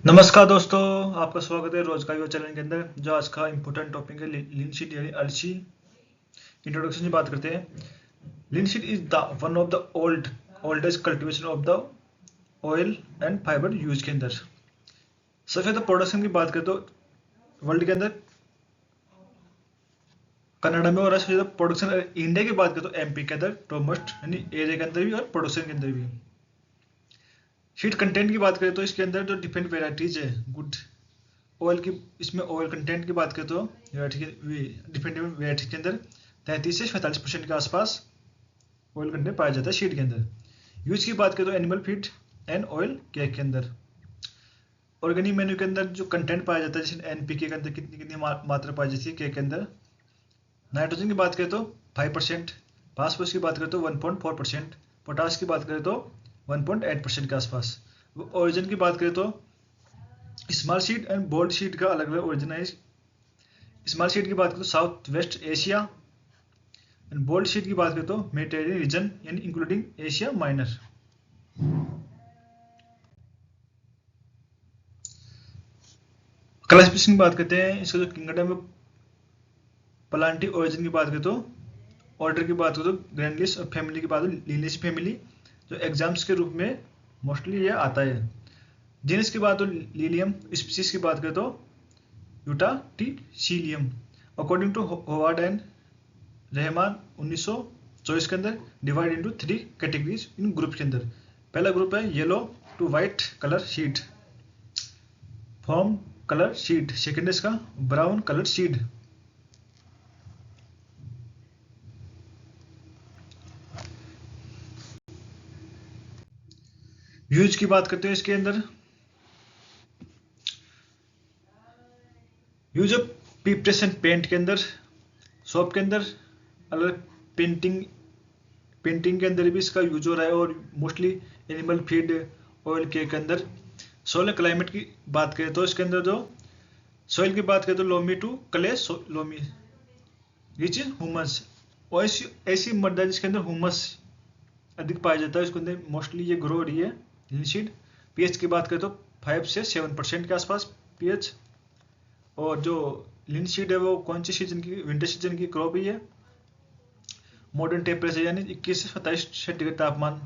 नमस्कार दोस्तों, आपका स्वागत है रोज का युवा चैनल के अंदर। जो आज का इम्पोर्टेंट टॉपिक है लीन शीट यानी अलसी। इंट्रोडक्शन की बात करते हैं। Linseed is the one of the oldest cultivation of the oil and fibre use के अंदर। सबसे ज़्यादा प्रोडक्शन की बात करें तो वर्ल्ड के अंदर कनाडा में, और सबसे ज़्यादा प्रोडक्शन इंडिया की बात करें तो एमपी के अंदर टॉपमोस्ट यानी एरिया के अंदर भी और प्रोडक्शन के अंदर भी। शीट कंटेंट की बात करें तो इसके अंदर जो डिफरेंट वेराइटीज है गुड ऑयल की, इसमें ऑयल कंटेंट की बात करें तो डिफरेंट वेराइटीज के अंदर 33 से 45% के आसपास ऑयल कंटेंट पाया जाता है शीट के अंदर। यूज की बात करें तो animal feed and oil cake के अंदर। ऑर्गेनिक मेन्यू के अंदर जो कंटेंट पाया जाता है, जैसे एनपीके के अंदर कितनी कितनी मात्रा पाई जाती है केक के अंदर। नाइट्रोजन की बात करें तो 5%, फास्फोरस की बात करें तो 1.4%, पोटास की बात करें तो 1.8% के आसपास। ओरिजिन की बात करें तो small sheet and bold sheet का अलग अलग ओरिजिन है। स्मॉल शीट की बात करें तो south west Asia and bold sheet की बात करें तो मेडिटेरेनियन रीजन यानी इंक्लूडिंग एशिया माइनर। क्लासिफिकेशन की बात करते हैं। इसका जो किंगडम में प्लांटी ओरिजिन की बात करें तो ऑर्डर की बात करें तो ग्रैंडिस, और फैमिली की बात करें लिनेसी फैमिली, जो एग्जाम्स के रूप में मोस्टली ये आता है। जीनस की बात तो लीलियम, स्पीसीज की बात करें तो यूटाटीसीलियम। According to Howard and Rahman 1924 के अंदर divide into 3 categories in group के अंदर। पहला ग्रुप है yellow to white colour seed, fawn colour seed. Second इसका ब्राउन कलर शीट। यूज की बात करते हैं इसके अंदर। यूज ऑफ पीप्रेस एंड पेंट के अंदर, शॉप के अंदर, अलग पेंटिंग के अंदर भी इसका यूज हो रहा है, और मोस्टली एनिमल फीड ऑयल के अंदर। सोयल क्लाइमेट की बात करें तो इसके अंदर जो सोयल की बात करें तो loamy to clay loamy rich in humus, और ऐसी मृदा जिसके अंदर ह्यूमस अधिक पाया जाता है उसके अंदर मोस्टली ये ग्रो हो रही है लिनसीड। पीएच की बात करें तो 5 से 7% के आसपास पीएच। और जो लिनसीड है वो कौन सी सीजन की, विंटर सीजन की क्रॉप ही है। मॉडर्न टेम्परेचर यानी 21 से 27 सेंटीग्रेड तापमान।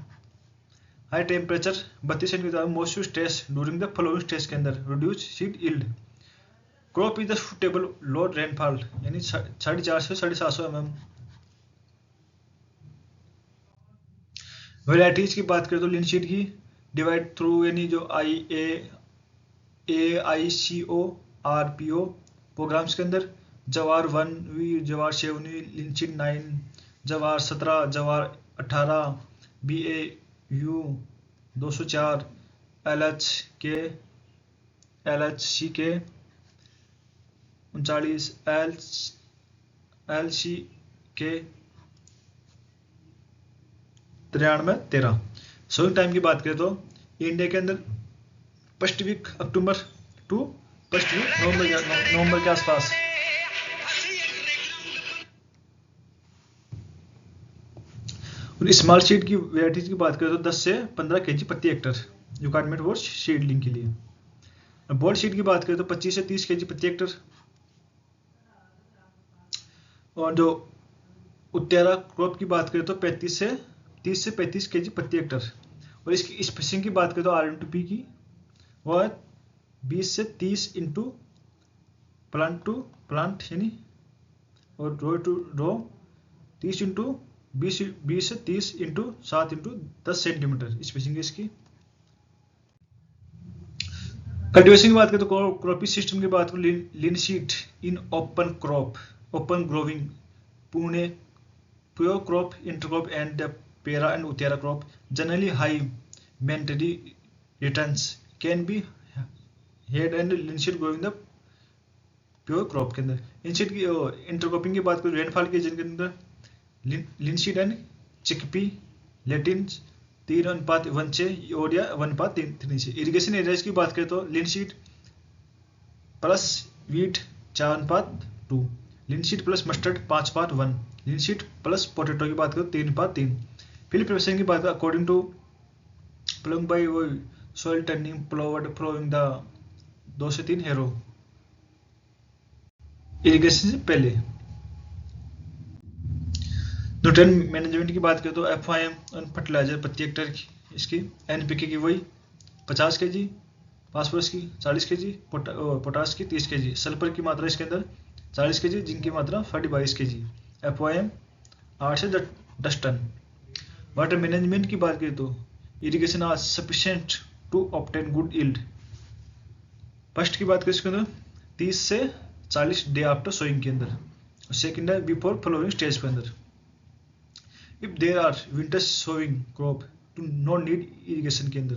High temperature 32 centigrade, most stress during the flowing stage के अंदर reduce seed yield. Crop is the suitable low rainfall यानी 450 से 750 mm। वेराइटीज की बात करें तो लिनसीड की डिवाइड थ्रू यानी जो AICORPO प्रोग्राम्स के अंदर जवार 1V, जवार 7V, लिनसीड 9, जवार 17, जवार 18, BAU 204, LHCK 39, LCK 93। Sowing time की बात करें तो इंडिया के अंदर first week October to first week November के आसपास। और स्मॉल सीड की वेराइटीज की बात करें तो 10 से 15 kg प्रति हेक्टर रिक्वायरमेंट वो सीडलिंग के लिए। बोल्ड सीड की बात करें तो 25 से 30 kg प्रति हेक्टर। और जो उत्तेरा क्रॉप की बात करें तो 30 से 35 kg प्रति हेक्टर। और इसकी स्पेसिंग की बात करें तो R/P की वो है 20 से 30 इंटू प्लांट टू प्लांट यानी, और रो टू रो 30 इंटू 20 से 30 इंटू 7 इंटू 10 सेंटीमीटर स्पेसिंग इसकी। कल्टीवेशन की बात करें तो क्रॉपिंग सिस्टम की बात करें linseed in open crop, open growing, पुणे pure crop, intercrop and the paira and utera crop. Generally high monetary returns can be had and linseed growing the pure crop के अंदर। लिनसीड की इंटरक्रॉपिंग की बात करें रेनफॉल के रीजन के अंदर लिनसीड एंड चिकपी लेटिन 3:1 से, यूरिया 1:3 से। इरिगेशन एरियाज की बात करें तो linseed plus wheat 4:2, linseed plus mustard 5:1, linseed plus potato की बात करें 3:3। फिर प्रिपरेशन की बात करें according to plowing by soil turning, plowing the 2 से 3 हेरो इरिगेशन से पहले। न्यूट्रिएंट मैनेजमेंट की बात करें तो FIM और फर्टिलाइजर प्रति हेक्टेयर इसकी NPK की वही 50 kg, फास्फोरस की 40 kg, पोटास की 30 kg, सल्फर की मात्रा इसके अंदर 40 kg, जिंक की मात्रा 22 kg, FIM 8 से 10 टन। वाटर मैनेजमेंट की बात करें तो irrigation are sufficient to obtain good yield. First की बात करें इसके अंदर 30 से 40 डे आफ्टर सोइंग के अंदर, सेकेंड है बिफोर फ्लोरिंग स्टेज के अंदर। If there are winter sowing crop to no need irrigation के अंदर।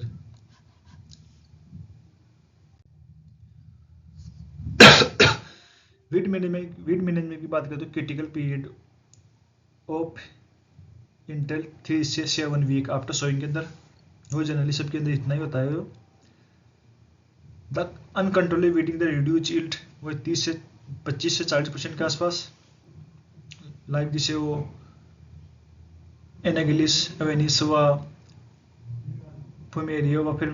वीड मैनेजमेंट की बात करें तो क्रिटिकल पीरियड ऑफ इंटेल 3 से 7 वीक आफ्टर सोइंग के अंदर, वो जनरली सबके अंदर इतना ही होता है। The uncontrollable weeding the reduce yield वो 25 से 40% के आसपास, लाइक जिसे वो एनागिलिस एवेनिस हुआ, फुमेरिया हुआ, फिर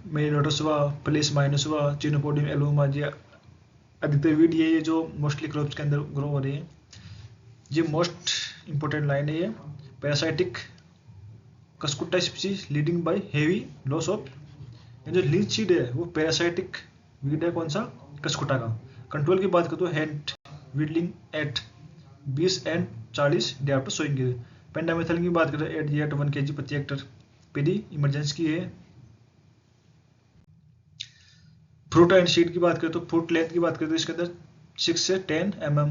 मेरिनोटस हुआ, प्लेस माइनस हुआ, चिनोपोडियम एलोमा, जी अधिकतर वीड ये जो मोस्टली क्रॉप्स के अंदर ग्रो हो रही है। ये मोस्ट इंपॉर्टेंट लाइन है ये। Parasitic cuscuta species leading by heavy loss of, जो लीच सीड है वो पैरासाइटिक वीड है, कौन सा, कस्कुटा का। कंट्रोल की बात करें तो hand weeding at 20 and 40 day after sowing के। पेंडामेथलिन की बात करें एट 1 kg प्रति हेक्टर पीडी इमरजेंसी की है। फ्रूट एंड सीड की बात करें तो फ्रूट लेंथ की बात करें तो इसके अंदर 6 से 10 mm,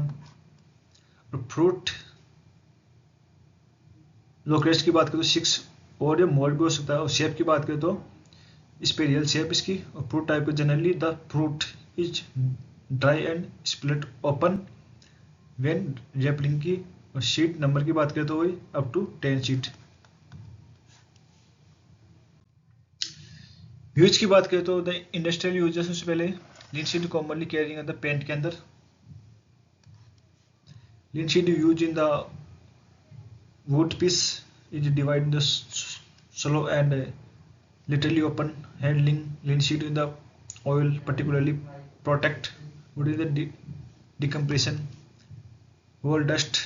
और फ्रूट लोकरेस्ट की बात करें तो 6 और ये मोल्ड भी हो सकता है। और शेप की बात करें तो स्पेरियल शेप इसकी। और फ्रूट टाइप को generally the fruit is dry and split open when rappelling की। और शीट नंबर की बात करें तो वही अप टू 10 शीट। यूज की बात करें तो द इंडस्ट्रियल यूजेस से पहले linseed commonly carrying the paint के अंदर। Linseed use in the wood piece is divide the slow and literally open handling linseed in the oil particularly protect wood in the decompression. Wall dust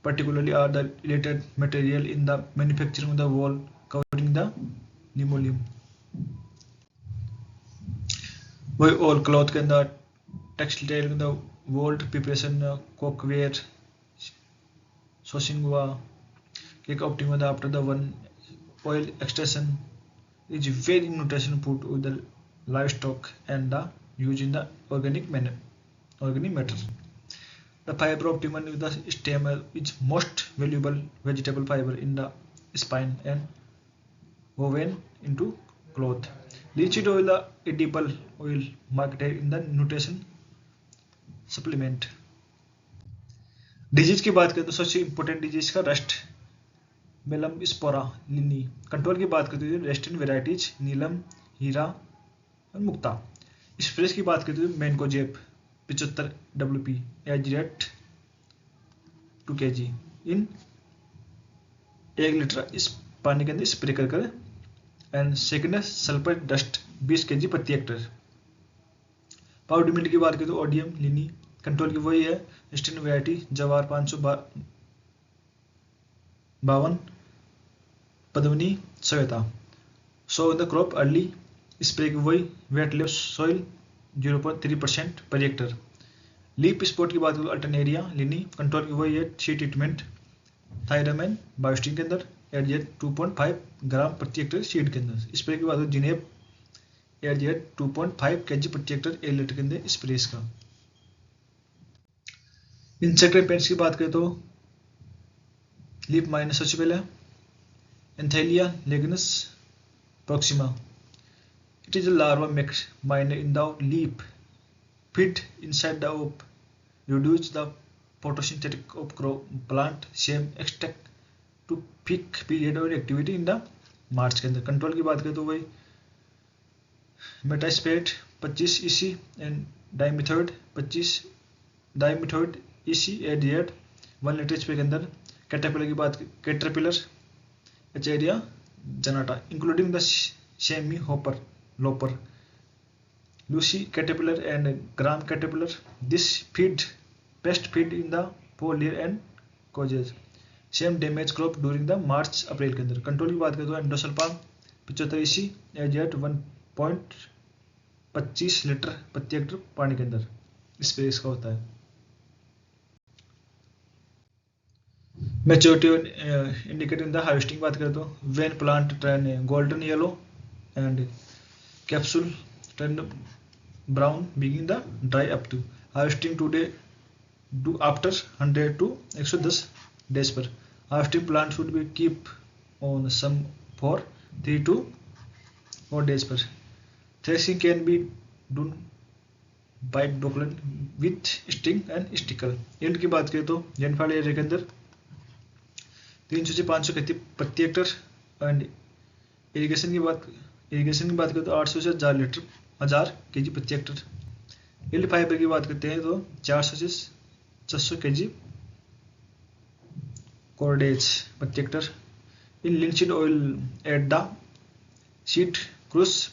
particularly are the related material in the manufacturing of the wall covering the linoleum. वही all cloth के अंदर textile के अंदर wall preparation cookware sourcing हुआ cake optimum after the one oil extraction is very nutrition food with the livestock and the use in the organic matter. The fiber optimum with the stem is most valuable vegetable fiber in the spine and woven into cloth. Linseed oil, the edible oil marketed in the nutrition supplement. Disease की बात करें तो सबसे important disease का rust melam Spora लिनी। Control की बात करते हैं रेस्टिन वेराइटीज नीलम, हीरा और मुक्ता। स्प्रेस की बात करते हैं मैनकोजेब 75 WP एजरेट 2 kg इन 1 लीटर इस पानी के अंदर स्प्रे कर। एंड सेकेंड है सल्फर डस्ट 20 kg प्रति हेक्टर। पाउडरमेंट की बात करें तो ओडियम लिनी। कंट्रोल की वही है रेस्टिन variety Jawahar 552 Padmini Shweta. So the crop early spray की वही वेट लेव soil 0.3% per hectare. Leaf spot की बात करें अल्टरनेरिया लिनी। कंट्रोल की वही है सी ट्रीटमेंट थायरामैन बायोस्टिन के अंदर एडजेट 2.5 ग्राम प्रति हेक्टर सीड के अंदर। स्प्रे की बात करें जिनेब एडजेट 2.5 kg प्रति हेक्टर 1 लीटर के अंदर स्प्रे का। इंसेक्ट पेंट्स की बात करें तो लीफ माइनस सबसे पहले एंथेलिया लेगनस proxima. It is a larva minor in the leaf, feed inside the op, reduce the photosynthetic of plant, same extract to peak period of activity in the मार्च के अंदर। Control की बात करें तो वही metasystox 25 EC and dimethoate 25 dimethoate EC एडिएट 1 litre spray के अंदर। कैटरपिलर की बात कैटरपिलर एचेरिया जनाटा including the semi hopper looper Lucy caterpillar and gram caterpillar. This pest feed in the foliar and causes same damage crop during the March April के अंदर। Control की बात करें तो एंडोसल्फान 75 EC एजेट 1.25 लीटर प्रति हेक्टर पानी के अंदर स्प्रे इसका होता है। Maturity indicator in the harvesting बात करें तो when plant turn golden yellow and capsule turn brown begin the dry up to harvesting today do after 100 to 110 days पर harvesting plant should be keep on sun for 3 to 4 days पर threshing can be done by डॉकलन with stick and sickle. And की बात करें तो rainfall area के अंदर 300 से 500 खेती प्रति हेक्टर एंड इरिगेशन की बात करें तो 800 से 1000 kg प्रति हेक्टर। एल्ड फाइबर की बात करते हैं तो 400 से 600 kg कॉर्डेज प्रति hectare. In linseed oil at the seed crush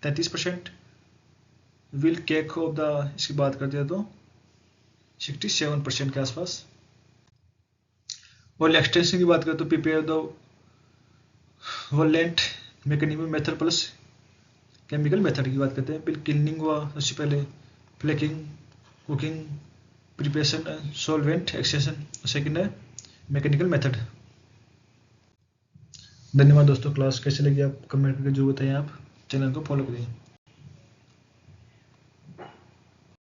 33% will cake of the इसकी बात करते हैं तो 67% के आसपास। और एक्सटेंशन की बात करें तो prepare the वोलेंट mechanism method plus chemical method की बात करते हैं। फिर क्लीनिंग हुआ सबसे पहले, flaking, cooking, preparation, solvent extraction, second है मैकेनिकल मेथड। धन्यवाद दोस्तों। क्लास कैसे लगी आप कमेंट करके जो बताइए। आप चैनल को फॉलो करिए।